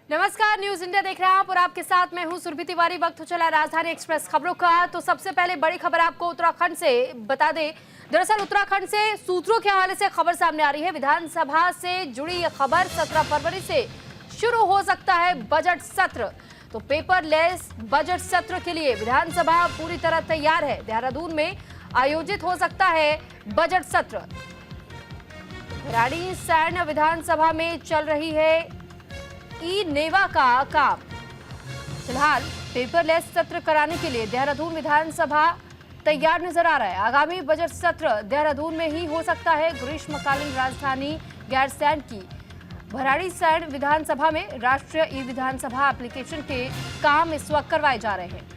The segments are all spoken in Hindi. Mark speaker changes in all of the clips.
Speaker 1: नमस्कार, न्यूज इंडिया देख रहे हैं आप और आपके साथ मैं हूं सुरभि तिवारी। वक्त हो चला राजधानी एक्सप्रेस खबरों का। तो सबसे पहले बड़ी खबर आपको उत्तराखंड से बता दें। दरअसल उत्तराखंड से सूत्रों के हवाले से खबर सामने आ रही है। विधानसभा से जुड़ी यह खबर 17 फरवरी से शुरू हो सकता है बजट सत्र। तो पेपरलेस बजट सत्र के लिए विधानसभा पूरी तरह तैयार है। देहरादून में आयोजित हो सकता है बजट सत्र। भराड़ीसैंण विधानसभा में चल रही है ई नेवा का काम। फिलहाल पेपरलेस सत्र कराने के लिए देहरादून विधानसभा तैयार नजर आ रहा है। आगामी बजट सत्र देहरादून में ही हो सकता है। ग्रीष्मकालीन राजधानी गैरसैंण की भराड़ीसैंण विधानसभा में राष्ट्रीय ई विधानसभा एप्लीकेशन के काम इस वक्त करवाए जा रहे हैं।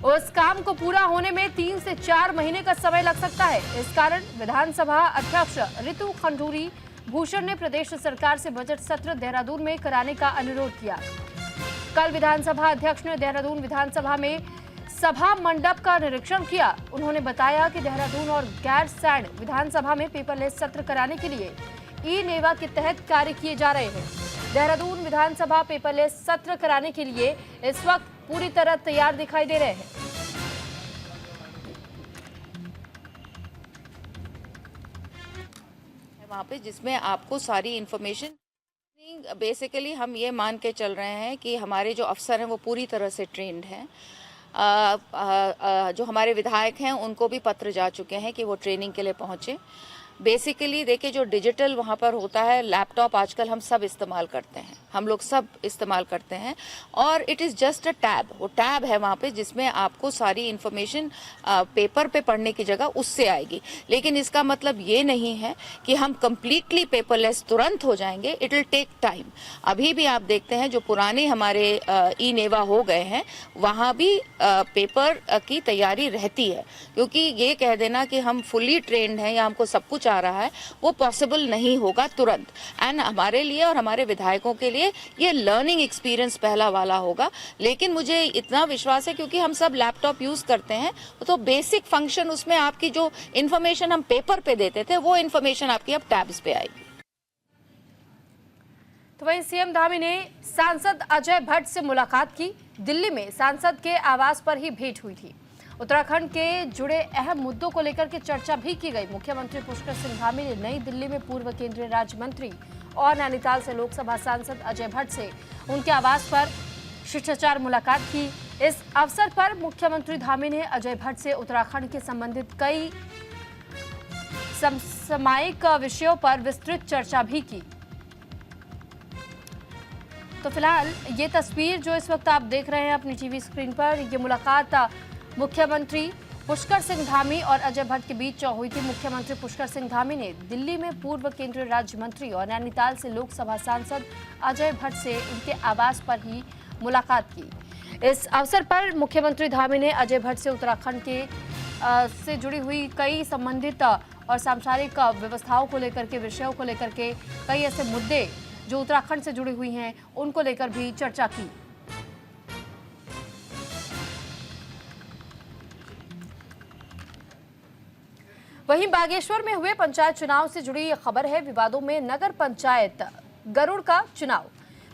Speaker 1: उस काम को पूरा होने में 3 से 4 महीने का समय लग सकता है। इस कारण विधानसभा अध्यक्ष ऋतु खंडूरी भूषण ने प्रदेश सरकार से बजट सत्र देहरादून में कराने का अनुरोध किया। कल विधानसभा अध्यक्ष ने देहरादून विधानसभा में सभा मंडप का निरीक्षण किया। उन्होंने बताया कि देहरादून और गैरसैंण विधानसभा में पेपरलेस सत्र कराने के लिए ई नेवा के तहत कार्य किए जा रहे हैं। देहरादून विधानसभा पेपरलेस सत्र कराने के लिए इस वक्त पूरी तरह तैयार दिखाई दे रहे हैं।
Speaker 2: वहाँ पे जिसमें आपको सारी इन्फॉर्मेशन, बेसिकली हम ये मान के चल रहे हैं कि हमारे जो अफसर हैं वो पूरी तरह से ट्रेंड हैं। जो हमारे विधायक हैं उनको भी पत्र जा चुके हैं कि वो ट्रेनिंग के लिए पहुँचे। बेसिकली देखिए, जो डिजिटल वहाँ पर होता है, लैपटॉप आजकल हम सब इस्तेमाल करते हैं, हम लोग सब इस्तेमाल करते हैं, और it is just a tab. वो टैब है वहाँ पे जिसमें आपको सारी इन्फॉर्मेशन पेपर पे पढ़ने की जगह उससे आएगी। लेकिन इसका मतलब ये नहीं है कि हम कम्प्लीटली पेपरलेस तुरंत हो जाएंगे। It will take time. अभी भी आप देखते हैं जो पुराने हमारे ई नेवा हो गए हैं वहाँ भी पेपर की तैयारी रहती है, क्योंकि ये कह देना कि हम फुली ट्रेंड हैं या हमको सब कुछ आ रहा है, वो पॉसिबल नहीं होगा तुरंत। एंड हमारे लिए और हमारे विधायकों के लिए ये लर्निंग एक्सपीरियंस पहला वाला होगा। लेकिन मुझे इतना विश्वास है क्योंकि हम सब लैपटॉप यूज करते हैं, तो बेसिक फंक्शन उसमें आपकी जो इन्फॉर्मेशन हम पेपर पे देते थे वो इन्फॉर्मेशन आपकी अब टैब्स पे आएगी।
Speaker 1: तो वहीं सीएम धामी ने सांसद अजय भट्ट से मुलाकात की। दिल्ली में सांसद के आवास पर ही भेंट हुई थी। उत्तराखंड के जुड़े अहम मुद्दों को लेकर के चर्चा भी की गई। मुख्यमंत्री पुष्कर सिंह धामी ने नई दिल्ली में पूर्व केंद्रीय राज्य मंत्री और नैनीताल से लोकसभा सांसद अजय भट्ट से उनके आवास पर शिष्टाचार मुलाकात की। इस अवसर पर मुख्यमंत्री धामी ने अजय भट्ट से उत्तराखंड के संबंधित कई समसामयिक विषयों पर विस्तृत चर्चा भी की। तो फिलहाल ये तस्वीर जो इस वक्त आप देख रहे हैं अपनी टीवी स्क्रीन पर, ये मुलाकात मुख्यमंत्री पुष्कर सिंह धामी और अजय भट्ट के बीच हुई थी। मुख्यमंत्री पुष्कर सिंह धामी ने दिल्ली में पूर्व केंद्रीय राज्य मंत्री और नैनीताल से लोकसभा सांसद अजय भट्ट से उनके आवास पर ही मुलाकात की। इस अवसर पर मुख्यमंत्री धामी ने अजय भट्ट से उत्तराखंड के से जुड़ी हुई कई संबंधित और सांसारिक व्यवस्थाओं को लेकर के, विषयों को लेकर के, कई ऐसे मुद्दे जो उत्तराखंड से जुड़ी हुई हैं उनको लेकर भी चर्चा की। वहीं बागेश्वर में हुए पंचायत चुनाव से जुड़ी खबर है। विवादों में नगर पंचायत गरुड़ का चुनाव।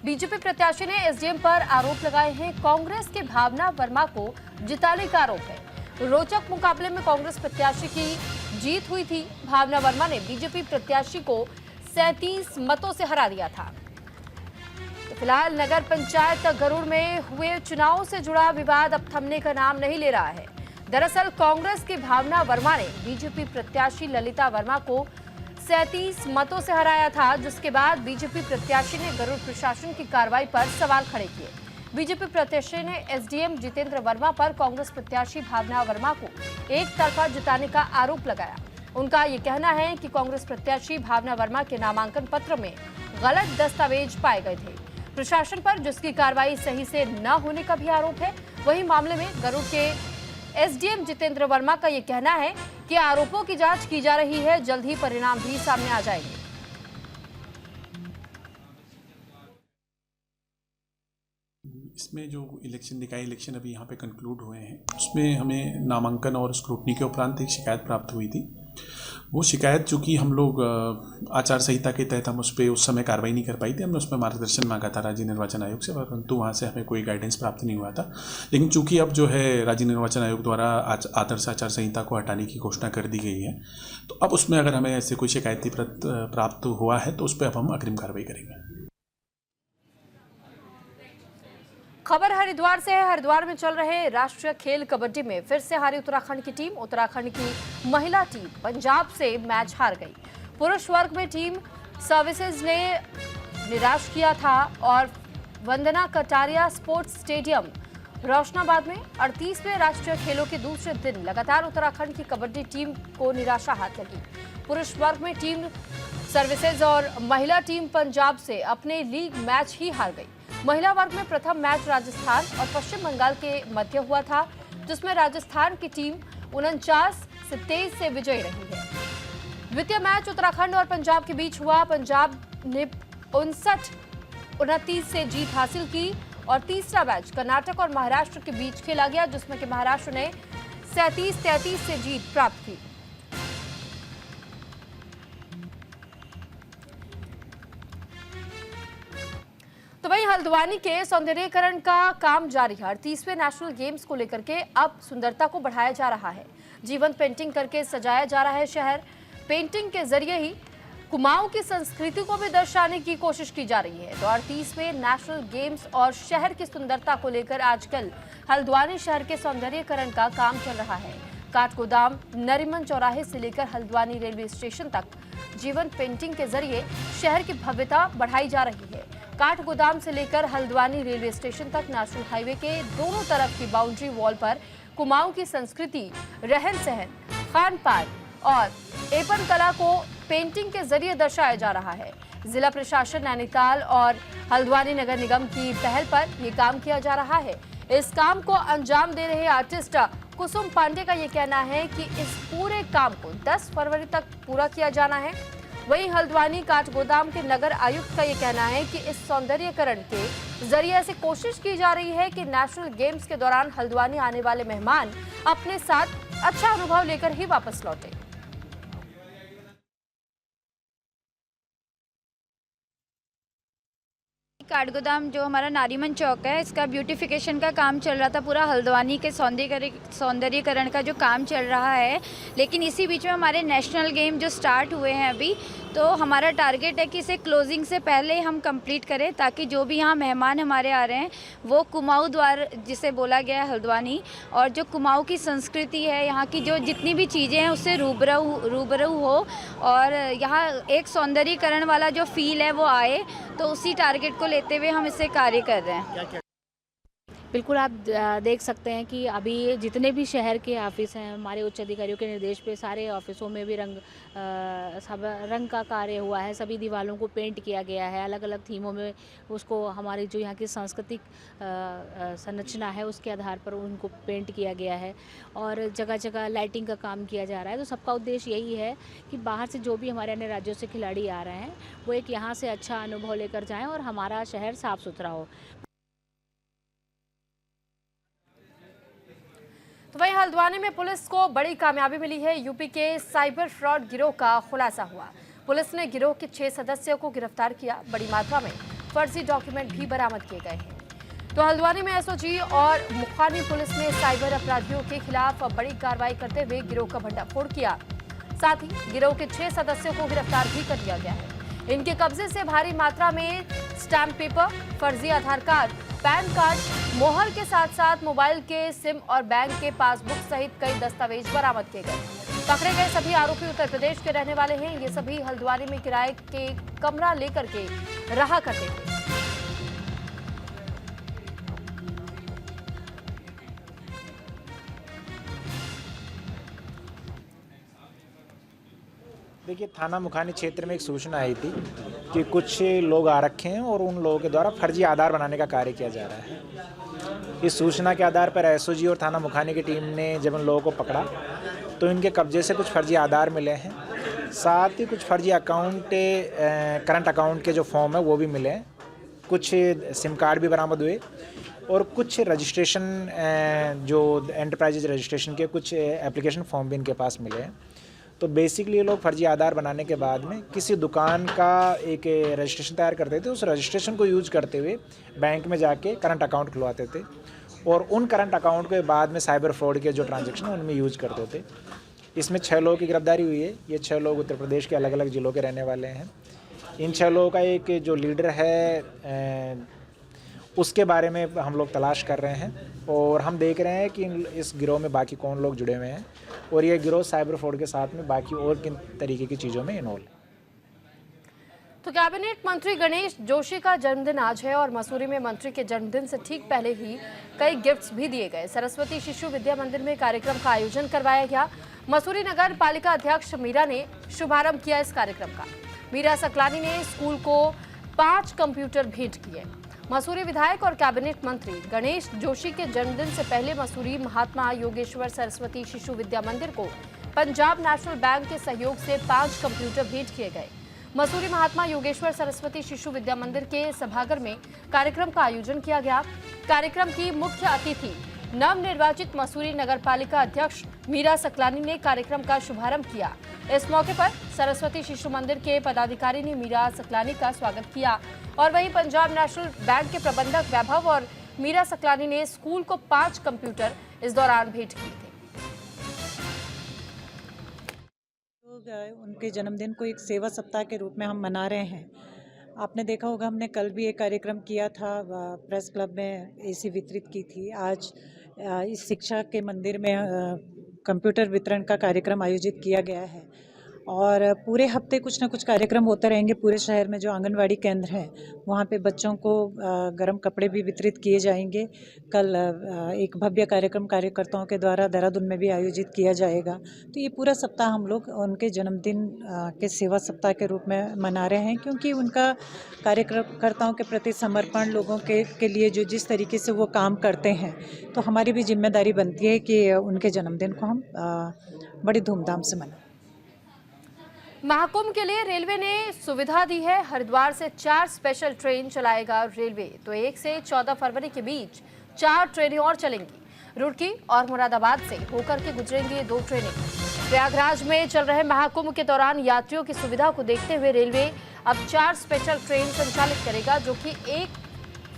Speaker 1: बीजेपी प्रत्याशी ने एसडीएम पर आरोप लगाए हैं। कांग्रेस के भावना वर्मा को जिताने का आरोप है। रोचक मुकाबले में कांग्रेस प्रत्याशी की जीत हुई थी। भावना वर्मा ने बीजेपी प्रत्याशी को 37 मतों से हरा दिया था। तो फिलहाल नगर पंचायत गरुड़ में हुए चुनाव से जुड़ा विवाद अब थमने का नाम नहीं ले रहा है। दरअसल कांग्रेस की भावना वर्मा ने बीजेपी प्रत्याशी ललिता वर्मा को 37 मतों से हराया था, जिसके बाद बीजेपी प्रत्याशी ने गरुड़ प्रशासन की कार्रवाई पर सवाल खड़े किए। बीजेपी प्रत्याशी ने एसडीएम जितेंद्र वर्मा पर कांग्रेस प्रत्याशी भावना वर्मा को एक तरफा जिताने का आरोप लगाया। उनका ये कहना है कि कांग्रेस प्रत्याशी भावना वर्मा के नामांकन पत्र में गलत दस्तावेज पाए गए थे। प्रशासन पर जिसकी कार्रवाई सही से न होने का भी आरोप है। वही मामले में गरुड़ के एसडीएम जितेंद्र वर्मा का ये कहना है कि आरोपों की जांच की जा रही है, जल्द ही परिणाम भी सामने आ जाएंगे।
Speaker 3: इसमें जो इलेक्शन निकाय इलेक्शन अभी यहाँ पे कंक्लूड हुए हैं, उसमें हमें नामांकन और स्क्रूटनी के उपरांत एक शिकायत प्राप्त हुई थी। वो शिकायत चूँकि हम लोग आचार संहिता के तहत हम उस पर उस समय कार्रवाई नहीं कर पाई थी। हमने उस पर मार्गदर्शन मांगा था राज्य निर्वाचन आयोग से, परंतु वहाँ से हमें कोई गाइडेंस प्राप्त नहीं हुआ था। लेकिन चूँकि अब जो है राज्य निर्वाचन आयोग द्वारा आदर्श आचार संहिता को हटाने की घोषणा कर दी गई है, तो अब उसमें अगर हमें ऐसे कोई शिकायती प्राप्त हुआ है तो उस पर अब हम अग्रिम कार्रवाई करेंगे।
Speaker 1: खबर हरिद्वार से है। हरिद्वार में चल रहे राष्ट्रीय खेल कबड्डी में फिर से हारी उत्तराखंड की टीम। उत्तराखंड की महिला टीम पंजाब से मैच हार गई। पुरुष वर्ग में टीम सर्विसेज ने निराश किया था और वंदना कटारिया स्पोर्ट्स स्टेडियम रोशनाबाद में 38वें राष्ट्रीय खेलों के दूसरे दिन लगातार उत्तराखंड की कबड्डी टीम को निराशा हाथ लगी। पुरुष वर्ग में टीम सर्विसेज और महिला टीम पंजाब से अपने लीग मैच ही हार गई। महिला वर्ग में प्रथम मैच राजस्थान और पश्चिम बंगाल के मध्य हुआ था, जिसमें राजस्थान की टीम 49 से 23 से विजयी रही है। द्वितीय मैच उत्तराखंड और पंजाब के बीच हुआ। पंजाब ने 59-29 से जीत हासिल की और तीसरा मैच कर्नाटक और महाराष्ट्र के बीच खेला गया, जिसमें कि महाराष्ट्र ने 37-33 से जीत प्राप्त की। तो वहीं हल्द्वानी के सौंदर्यीकरण का काम जारी है। 38वें नेशनल गेम्स को लेकर के अब सुंदरता को बढ़ाया जा रहा है। जीवंत पेंटिंग करके सजाया जा रहा है शहर। पेंटिंग के जरिए ही कुमाऊं की संस्कृति को भी दर्शाने की कोशिश की जा रही है। तो 38वें नेशनल गेम्स और शहर की सुंदरता को लेकर आजकल हल्द्वानी शहर के सौंदर्यीकरण का काम चल रहा है। काठगोदाम नरीमन चौराहे से लेकर हल्द्वानी रेलवे स्टेशन तक जीवंत पेंटिंग के जरिए शहर की भव्यता बढ़ाई जा रही है। काठगोदाम से लेकर हल्द्वानी रेलवे स्टेशन तक नेशनल हाईवे के दोनों तरफ की बाउंड्री वॉल पर कुमाऊं की संस्कृति, रहन सहन, खान पान और एपन कला को पेंटिंग के जरिए दर्शाया जा रहा है। जिला प्रशासन नैनीताल और हल्द्वानी नगर निगम की पहल पर यह काम किया जा रहा है। इस काम को अंजाम दे रहे आर्टिस्ट कुसुम पांडे का यह कहना है कि इस पूरे काम को 10 फरवरी तक पूरा किया जाना है। वहीं हल्द्वानी काठगोदाम के नगर आयुक्त का यह कहना है कि इस सौंदर्यीकरण के जरिए ऐसी कोशिश की जा रही है कि नेशनल गेम्स के दौरान हल्द्वानी आने वाले मेहमान अपने साथ अच्छा अनुभव लेकर ही वापस लौटे।
Speaker 4: काठगोदाम जो हमारा नारीमन चौक है, इसका ब्यूटिफिकेशन का काम चल रहा था। पूरा हल्द्वानी के सौंदर्यीकरण का जो काम चल रहा है, लेकिन इसी बीच में हमारे नेशनल गेम जो स्टार्ट हुए हैं अभी, तो हमारा टारगेट है कि इसे क्लोजिंग से पहले हम कंप्लीट करें, ताकि जो भी यहाँ मेहमान हमारे आ रहे हैं वो कुमाऊं द्वार जिसे बोला गया है हल्द्वानी, और जो कुमाऊं की संस्कृति है, यहाँ की जो जितनी भी चीज़ें हैं उससे रूबरू हो और यहाँ एक सौंदर्यीकरण वाला जो फील है वो आए। तो उसी टारगेट को लेते हुए हम इसे कार्य कर रहे हैं।
Speaker 5: बिल्कुल, आप देख सकते हैं कि अभी जितने भी शहर के ऑफिस हैं, हमारे उच्च अधिकारियों के निर्देश पे सारे ऑफिसों में भी रंग का कार्य हुआ है। सभी दीवारों को पेंट किया गया है, अलग अलग थीमों में उसको हमारी जो यहाँ की सांस्कृतिक संरचना है उसके आधार पर उनको पेंट किया गया है और जगह जगह लाइटिंग का काम किया जा रहा है। तो सबका उद्देश्य यही है कि बाहर से जो भी हमारे अन्य राज्यों से खिलाड़ी आ रहे हैं वो एक यहाँ से अच्छा अनुभव लेकर जाएँ और हमारा शहर साफ़ सुथरा हो।
Speaker 1: तो वहीं हल्द्वानी में पुलिस को बड़ी कामयाबी मिली है। यूपी के साइबर फ्रॉड गिरोह का खुलासा हुआ। पुलिस ने गिरोह के 6 सदस्यों को गिरफ्तार किया। बड़ी मात्रा में फर्जी डॉक्यूमेंट भी बरामद किए गए हैं। तो हल्द्वानी में एसओजी और मुखानी पुलिस ने साइबर अपराधियों के खिलाफ बड़ी कार्रवाई करते हुए गिरोह का भंडाफोड़ किया। साथ ही गिरोह के 6 सदस्यों को गिरफ्तार भी कर लिया गया है। इनके कब्जे से भारी मात्रा में स्टैम्प पेपर, फर्जी आधार कार्ड, पैन कार्ड, मोहर के साथ साथ मोबाइल के सिम और बैंक के पासबुक सहित कई दस्तावेज बरामद किए गए। पकड़े गए सभी आरोपी उत्तर प्रदेश के रहने वाले हैं। ये सभी हल्द्वानी में किराए के कमरा लेकर के रहा करते थे।
Speaker 6: देखिए, थाना मुखानी क्षेत्र में एक सूचना आई थी कि कुछ लोग आ रखे हैं और उन लोगों के द्वारा फर्जी आधार बनाने का कार्य किया जा रहा है। इस सूचना के आधार पर एसओजी और थाना मुखानी की टीम ने जब उन लोगों को पकड़ा तो इनके कब्जे से कुछ फर्जी आधार मिले हैं, साथ ही कुछ फर्जी अकाउंट, करंट अकाउंट के जो फॉर्म है वो भी मिले हैं, कुछ सिम कार्ड भी बरामद हुए और कुछ रजिस्ट्रेशन, जो एंटरप्राइजेज रजिस्ट्रेशन के कुछ एप्लीकेशन फॉर्म भी इनके पास मिले हैं। तो बेसिकली ये लोग फर्जी आधार बनाने के बाद में किसी दुकान का एक रजिस्ट्रेशन तैयार करते थे, उस रजिस्ट्रेशन को यूज करते हुए बैंक में जाके करंट अकाउंट खुलवाते थे और उन करंट अकाउंट के बाद में साइबर फ्रॉड के जो ट्रांजैक्शन उनमें यूज करते थे। इसमें 6 लोगों की गिरफ्तारी हुई है। ये 6 लोग उत्तर प्रदेश के अलग अलग ज़िलों के रहने वाले हैं। इन 6 लोगों का एक जो लीडर है उसके बारे में हम लोग तलाश कर रहे हैं और हम देख रहे हैं कि इस गिरोह में बाकी कौन लोग जुड़े हुए हैं और ये गिरोह साइबर फ्रॉड के साथ में बाकी और किन तरीके की चीज़ों में इन्वॉल्व है।
Speaker 1: तो कैबिनेट मंत्री गणेश जोशी का जन्मदिन आज है और मसूरी में मंत्री के जन्मदिन से ठीक पहले ही कई गिफ्ट्स भी दिए गए। सरस्वती शिशु विद्या मंदिर में कार्यक्रम का आयोजन करवाया गया। मसूरी नगर पालिका अध्यक्ष मीरा ने शुभारंभ किया इस कार्यक्रम का। मीरा सकलानी ने स्कूल को 5 कंप्यूटर भेंट किए। मसूरी विधायक और कैबिनेट मंत्री गणेश जोशी के जन्मदिन से पहले मसूरी महात्मा योगेश्वर सरस्वती शिशु विद्या मंदिर को पंजाब नेशनल बैंक के सहयोग से 5 कंप्यूटर भेंट किए गए। मसूरी महात्मा योगेश्वर सरस्वती शिशु विद्या मंदिर के सभागार में कार्यक्रम का आयोजन किया गया। कार्यक्रम की मुख्य अतिथि नवनिर्वाचित मसूरी नगरपालिका अध्यक्ष मीरा सकलानी ने कार्यक्रम का शुभारंभ किया। इस मौके पर सरस्वती शिशु मंदिर के पदाधिकारी ने मीरा सकलानी का स्वागत किया और वहीं पंजाब नेशनल बैंक के प्रबंधक वैभव और मीरा सकलानी ने स्कूल को 5 कंप्यूटर इस दौरान भेंट किए थे।
Speaker 7: उनके जन्मदिन को एक सेवा सप्ताह के रूप में हम मना रहे हैं। आपने देखा होगा हमने कल भी एक कार्यक्रम किया था, प्रेस क्लब में एसी वितरित की थी। आज इस शिक्षा के मंदिर में कंप्यूटर वितरण का कार्यक्रम आयोजित किया गया है और पूरे हफ्ते कुछ ना कुछ कार्यक्रम होते रहेंगे। पूरे शहर में जो आंगनवाड़ी केंद्र हैं वहाँ पे बच्चों को गर्म कपड़े भी वितरित किए जाएंगे। कल एक भव्य कार्यक्रम कार्यकर्ताओं के द्वारा देहरादून में भी आयोजित किया जाएगा। तो ये पूरा सप्ताह हम लोग उनके जन्मदिन के सेवा सप्ताह के रूप में मना रहे हैं, क्योंकि उनका कार्यकर्ताओं के प्रति समर्पण, लोगों के लिए जो जिस तरीके से वो काम करते हैं, तो हमारी भी जिम्मेदारी बनती है कि उनके जन्मदिन को हम बड़ी धूमधाम से मनाएं।
Speaker 1: महाकुंभ के लिए रेलवे ने सुविधा दी है। हरिद्वार से 4 स्पेशल ट्रेन चलाएगा रेलवे। तो 1 से 14 फरवरी के बीच 4 ट्रेनें और चलेंगी। रुड़की और मुरादाबाद से होकर के गुजरेंगी 2 ट्रेनें। प्रयागराज में चल रहे महाकुंभ के दौरान यात्रियों की सुविधा को देखते हुए रेलवे अब 4 स्पेशल ट्रेन संचालित करेगा, जो कि 1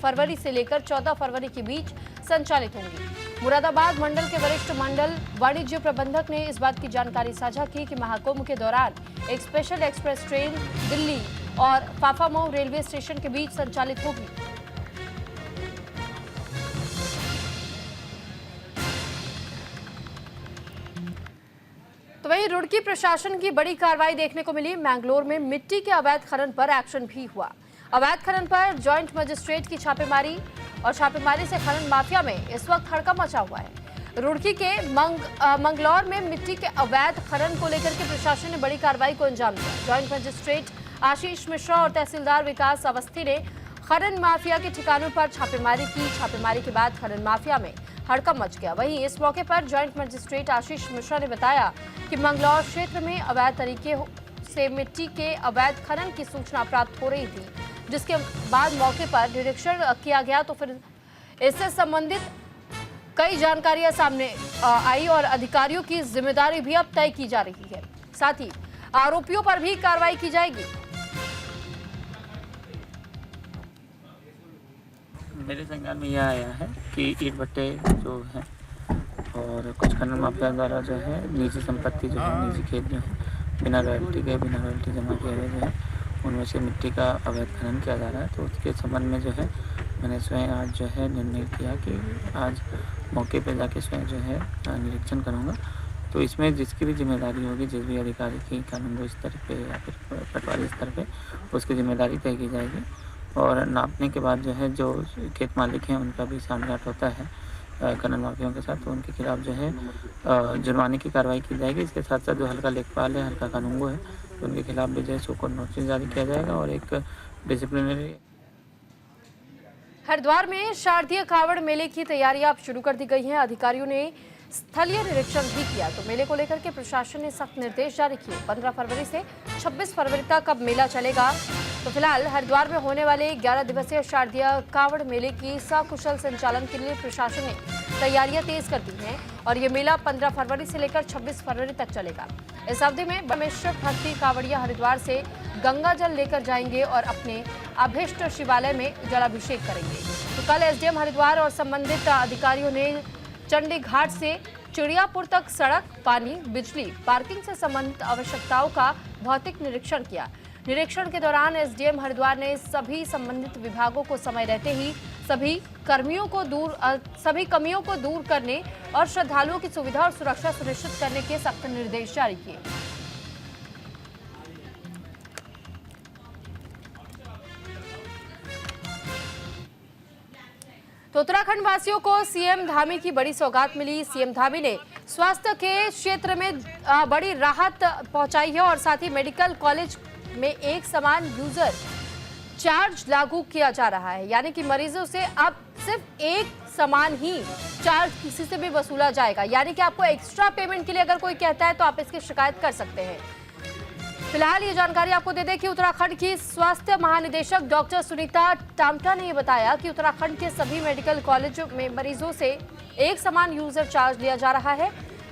Speaker 1: फरवरी से लेकर 14 फरवरी के बीच संचालित होंगी। मुरादाबाद मंडल के वरिष्ठ मंडल वाणिज्य प्रबंधक ने इस बात की जानकारी साझा की कि महाकुंभ के दौरान एक स्पेशल एक्सप्रेस ट्रेन दिल्ली और फाफामऊ रेलवे स्टेशन के बीच संचालित होगी। तो वहीं रुड़की प्रशासन की बड़ी कार्रवाई देखने को मिली। मैंगलोर में मिट्टी के अवैध खनन पर एक्शन भी हुआ। अवैध खनन पर जॉइंट मजिस्ट्रेट की छापेमारी और छापेमारी से खनन माफिया में इस वक्त हड़कंप मचा हुआ है। रुड़की के मंगलौर में मिट्टी के अवैध खनन को लेकर के प्रशासन ने बड़ी कार्रवाई को अंजाम दिया। जॉइंट मजिस्ट्रेट आशीष मिश्रा और तहसीलदार विकास अवस्थी ने खनन माफिया के ठिकानों पर छापेमारी की। छापेमारी के बाद खनन माफिया में हड़कंप मच गया। वहीं इस मौके पर जॉइंट मजिस्ट्रेट आशीष मिश्रा ने बताया कि मंगलौर क्षेत्र में अवैध तरीके से मिट्टी के अवैध खनन की सूचना प्राप्त हो रही थी, जिसके बाद मौके पर निरीक्षण किया गया। तो फिर इससे संबंधित कई जानकारियां सामने आई और अधिकारियों की जिम्मेदारी भी अब तय की जा रही है। साथ ही आरोपियों पर भी कार्रवाई की जाएगी।
Speaker 8: मेरे संज्ञान में यह आया है कि ईंट भट्टे जो हैं और कुछ खनन माफिया द्वारा जो है निजी संपत्ति जो है, निजी खेत जो है बिना रॉयल्टी जमा किए हुए जो है उनमें से मिट्टी का अवैध खनन किया जा रहा है। तो उसके संबंध में जो है मैंने स्वयं आज जो है निर्णय किया कि आज मौके पर जाके स्वयं जो है निरीक्षण करूँगा। तो इसमें जिसकी भी जिम्मेदारी होगी, जिस भी अधिकारी की कानूनी स्तर पे या फिर पटवारी स्तर पे, उसकी जिम्मेदारी तय की जाएगी। और नापने के बाद जो है जो खेत मालिक हैं उनका भी सांठगांठ होता है खनन माफियों के साथ, तो उनके खिलाफ जो है जुर्माने की कार्रवाई की जाएगी। इसके साथ साथ जो हल्का लेखपाल है, हल्का कानूनगो है, तो उनके खिलाफ भी जो है सुकोर्ट नोटिस जारी किया जाएगा और एक डिसिप्लिनरी।
Speaker 1: हरिद्वार में शारदीय कावड़ मेले की तैयारियां अब शुरू कर दी गई हैं। अधिकारियों ने स्थलीय निरीक्षण भी किया। तो मेले को लेकर के प्रशासन ने सख्त निर्देश जारी किए। 15 फरवरी से 26 फरवरी तक अब मेला चलेगा। तो फिलहाल हरिद्वार में होने वाले 11 दिवसीय शारदीय कावड़ मेले की सकुशल संचालन के लिए प्रशासन ने तैयारियां तेज कर दी हैं और ये मेला 15 फरवरी से लेकर 26 फरवरी तक चलेगा। इस अवधि में परमेश्वर भक्ति कांवड़िया हरिद्वार से गंगा जल लेकर जाएंगे और अपने अभिष्ट शिवालय में जलाभिषेक करेंगे। तो कल एसडीएम हरिद्वार और संबंधित अधिकारियों ने चंडी घाट से चिड़ियापुर तक सड़क, पानी, बिजली, पार्किंग से संबंधित आवश्यकताओं का भौतिक निरीक्षण किया। निरीक्षण के दौरान एसडीएम हरिद्वार ने सभी संबंधित विभागों को समय रहते ही सभी कमियों को दूर करने और श्रद्धालुओं की सुविधा और सुरक्षा सुनिश्चित करने के सख्त निर्देश जारी किए। तो उत्तराखंड वासियों को सीएम धामी की बड़ी सौगात मिली। सीएम धामी ने स्वास्थ्य के क्षेत्र में बड़ी राहत पहुंचाई है और साथ ही मेडिकल कॉलेज में एक समान यूजर चार्ज लागू किया जा रहा है, यानी कि मरीजों से अब सिर्फ एक समान ही चार्ज किसी से भी वसूला जाएगा। यानी कि आपको एक्स्ट्रा पेमेंट के लिए अगर कोई कहता है तो आप इसकी शिकायत कर सकते हैं। फिलहाल ये जानकारी आपको दे दें कि उत्तराखंड की स्वास्थ्य महानिदेशक डॉक्टर सुनीता टामटा ने ये बताया कि उत्तराखंड के सभी मेडिकल कॉलेजों में मरीजों से एक समान यूजर चार्ज लिया जा रहा है।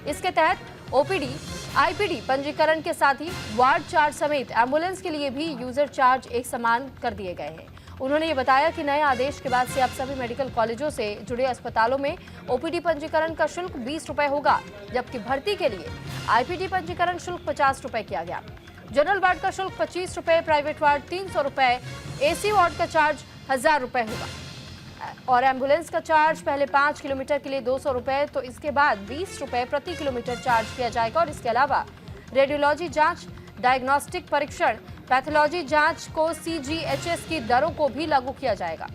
Speaker 1: इसके तहत ओपीडी, आईपीडी पंजीकरण के साथ ही वार्ड चार्ज समेत एम्बुलेंस के लिए भी यूजर चार्ज एक समान कर दिए गए हैं। उन्होंने ये बताया कि नए आदेश के बाद से अब सभी मेडिकल कॉलेजों से जुड़े अस्पतालों में ओपीडी पंजीकरण का शुल्क 20 रुपए होगा, जबकि भर्ती के लिए आईपीडी पंजीकरण शुल्क 50 रुपए किया गया। जनरल वार्ड का शुल्क 25 रुपए, प्राइवेट वार्ड 300 रुपए, एसी वार्ड का चार्ज 1000 रुपए होगा और एम्बुलेंस का चार्ज पहले 5 किलोमीटर के लिए 200 रुपए, तो इसके बाद 20 रुपए प्रति किलोमीटर चार्ज किया जाएगा। और इसके अलावा रेडियोलॉजी जांच, डायग्नोस्टिक परीक्षण, पैथोलॉजी जांच को सीजीएचएस की दरों को भी लागू किया जाएगा।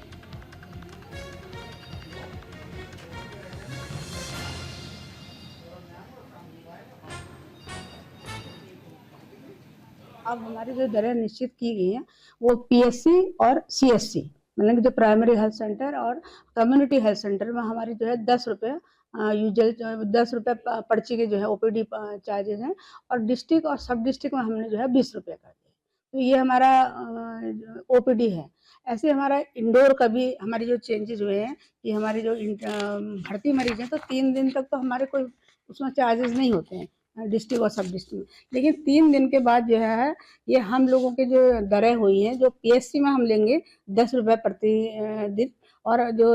Speaker 9: अब हमारी जो दरें निश्चित की गई हैं वो पीएससी और सीएससी मतलब कि जो प्राइमरी हेल्थ सेंटर और कम्युनिटी हेल्थ सेंटर में हमारी जो है 10 रुपये यूजुअल 10 रुपये पर्ची के जो है ओपीडी चार्जेस हैं और डिस्ट्रिक्ट और सब डिस्ट्रिक्ट में हमने जो है 20 रुपये कर दिए। तो ये हमारा ओपीडी है। ऐसे हमारा इंडोर का भी हमारे जो चेंजेस हुए हैं कि हमारे जो भर्ती मरीज हैं तो 3 दिन तक तो हमारे कोई उसमें चार्जेस नहीं होते हैं डिस्ट्रिक्ट और सब डिस्ट्रिक्ट में, लेकिन 3 दिन के बाद जो है ये हम लोगों के जो दरें हुई हैं जो पीएससी में हम लेंगे 10 रुपये प्रति दिन और जो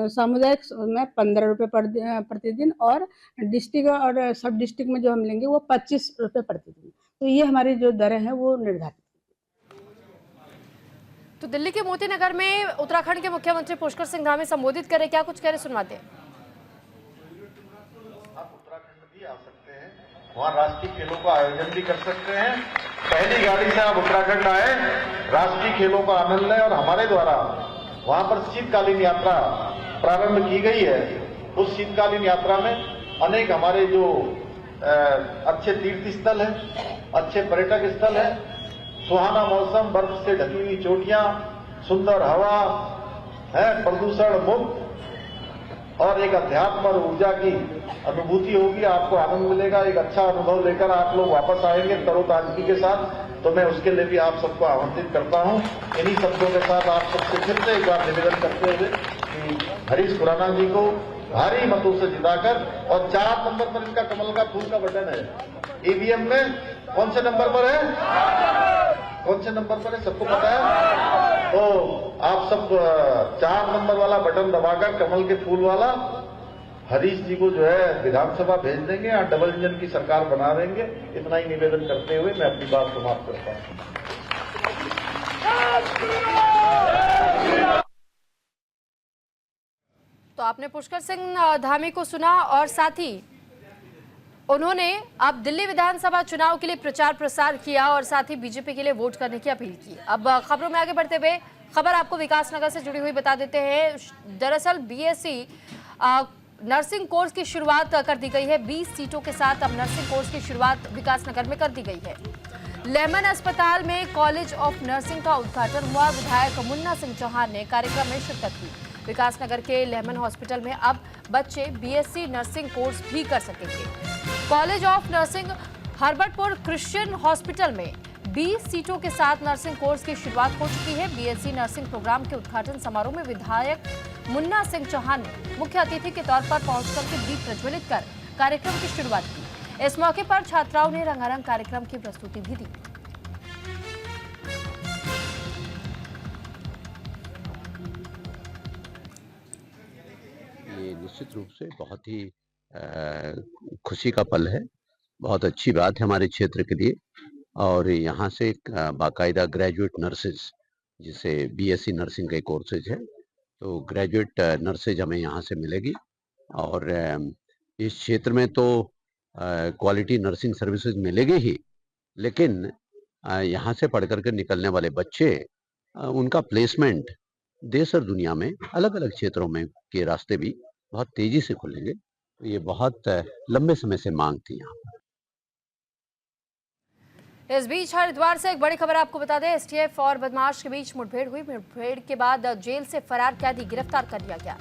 Speaker 9: सामुदायिक में 15 रुपये प्रतिदिन और डिस्ट्रिक्ट और सब डिस्ट्रिक्ट में जो हम लेंगे वो 25 रुपये प्रतिदिन। तो ये हमारी जो दरें हैं वो निर्धारित।
Speaker 1: तो दिल्ली के मोती नगर में उत्तराखंड के मुख्यमंत्री पुष्कर सिंह धामी संबोधित करे, क्या कुछ कह रहे सुनवाते हैं।
Speaker 10: वहाँ राष्ट्रीय खेलों का आयोजन भी कर सकते हैं। पहली गाड़ी से आप उत्तराखंड आए, राष्ट्रीय खेलों का आनंद लें और हमारे द्वारा वहाँ पर शीतकालीन यात्रा प्रारंभ की गई है। उस शीतकालीन यात्रा में अनेक हमारे जो अच्छे तीर्थ स्थल हैं, अच्छे पर्यटक स्थल हैं, सुहाना मौसम, बर्फ से ढकी हुई चोटियां, सुंदर हवा है, प्रदूषण मुक्त और एक अध्यात्म और ऊर्जा की अनुभूति होगी। आपको आनंद मिलेगा, एक अच्छा अनुभव लेकर आप लोग वापस आएंगे तरोताजगी के साथ। तो मैं उसके लिए भी आप सबको आमंत्रित करता हूं। इन्हीं शब्दों के साथ आप सबसे फिर से एक बार निवेदन करते हुए कि हरीश खुराना जी को भारी मतों से जिताकर और 4 नंबर पर इसका कमल का फूल का बटन है ईवीएम में। कौन से नंबर पर है, कौन से नंबर पर है सबको पता है। तो आप सब 4 नंबर वाला बटन दबाकर कमल के फूल वाला हरीश जी को जो है विधानसभा भेज देंगे और डबल इंजन की सरकार बना देंगे। इतना ही निवेदन करते हुए मैं अपनी बात समाप्त करता हूं।
Speaker 1: तो आपने पुष्कर सिंह धामी को सुना और साथ ही उन्होंने अब दिल्ली विधानसभा चुनाव के लिए प्रचार प्रसार किया और साथ ही बीजेपी के लिए वोट करने की अपील की। अब खबरों में आगे बढ़ते हुए खबर आपको विकासनगर से जुड़ी हुई बता देते हैं। दरअसल बीएससी नर्सिंग कोर्स की शुरुआत कर दी गई है। 20 सीटों के साथ अब नर्सिंग कोर्स की शुरुआत विकासनगर में कर दी गई है। लेमन अस्पताल में कॉलेज ऑफ नर्सिंग का उद्घाटन हुआ। विधायक मुन्ना सिंह चौहान ने कार्यक्रम में शिरकत की। विकासनगर के लेमन हॉस्पिटल में अब बच्चे बीएससी नर्सिंग कोर्स भी कर सकेंगे। College of nursing Herbertpur Christian hospital में 20 सीटों के साथ नर्सिंग कोर्स की शुरुआत हो चुकी है। बीएससी नर्सिंग प्रोग्राम के उद्घाटन समारोह में विधायक मुन्ना सिंह चौहान ने मुख्य अतिथि के तौर पर पहुंचकर के दीप प्रज्वलित कर कार्यक्रम की शुरुआत की। इस मौके पर छात्राओं ने रंगारंग कार्यक्रम की प्रस्तुति भी दी।
Speaker 11: ये निश्चित रूप से बहुत ही खुशी का पल है, बहुत अच्छी बात है हमारे क्षेत्र के लिए। और यहाँ से बाकायदा ग्रेजुएट नर्सेज, जिसे बीएससी नर्सिंग के कोर्सेज है, तो ग्रेजुएट नर्सेज हमें यहाँ से मिलेगी। और इस क्षेत्र में तो क्वालिटी नर्सिंग सर्विसेज मिलेगी ही, लेकिन यहाँ से पढ़ करके निकलने वाले बच्चे, उनका प्लेसमेंट देश और दुनिया में अलग अलग क्षेत्रों में के रास्ते भी बहुत तेजी से खुलेंगे। तो ये बहुत लंबे समय से मांग थी यहाँ पर।
Speaker 1: इस बीच हरिद्वार से एक बड़ी खबर आपको बता दें, एसटीएफ और बदमाश के बीच मुठभेड़ हुई। मुठभेड़ के बाद जेल से फरार कैदी गिरफ्तार कर लिया गया।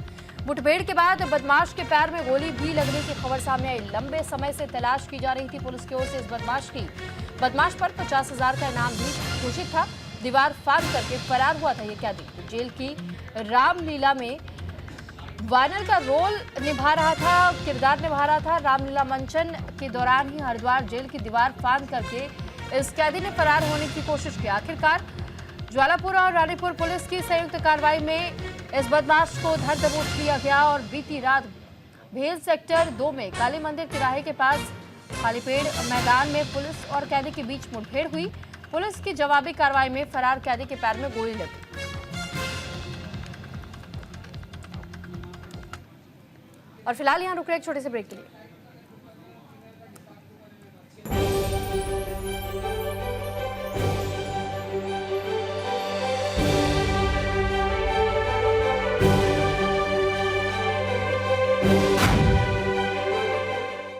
Speaker 1: मुठभेड़ के बाद बदमाश के पैर में गोली भी लगने की खबर सामने आई। लंबे समय से तलाश की जा रही थी पुलिस की ओर से इस बदमाश पर 50,000 का इनाम भी घोषित था। दीवार फांद करके फरार हुआ था ये कैदी। जेल की रामलीला में वायनर का रोल निभा रहा था, किरदार निभा रहा था। रामलीला मंचन के दौरान ही हरिद्वार जेल की दीवार फांद करके इस कैदी ने फरार होने की कोशिश की। आखिरकार ज्वालापुर और रानीपुर पुलिस की संयुक्त कार्रवाई में इस बदमाश को धर दबोच लिया गया और बीती रात भेल सेक्टर 2 में काली मंदिर तिराहे के पास खालीपेड़ मैदान में पुलिस और कैदी के बीच मुठभेड़ हुई। पुलिस की जवाबी कार्रवाई में फरार कैदी के पैर में गोली लगी। और फिलहाल यहां रुक रहे एक छोटे से ब्रेक के लिए।